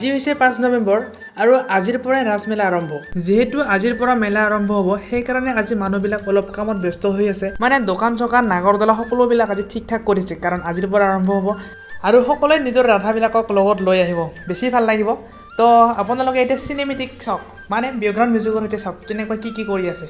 আজি হৈছে 5 নৱেম্বৰ আৰু আজিৰ পৰাই ৰাজ মেলা আৰম্ভ। যেহেতু আজিৰ পৰা মেলা আৰম্ভ হ'ব সেইকাৰণে আজি মানুহবিলাক অলপ কামত ব্যস্ত হৈ আছে। মানে দোকান চোকান নাগৰদলা সকলোবিলাক আজি ঠিক ঠাক কৰিছে কাৰণ আজিৰ পৰা আৰম্ভ হ'ব আৰু সকলোৱে নিজৰ ৰাধাবিলাকক লগত লৈ আহিব, বেছি ভাল লাগিব। তো আপোনালোকে এতিয়া চিনেমেটিক চাওক, মানে বেকগ্ৰাউণ্ড মিউজিকৰ সৈতে চাওক কেনেকৈ কি কৰি আছে।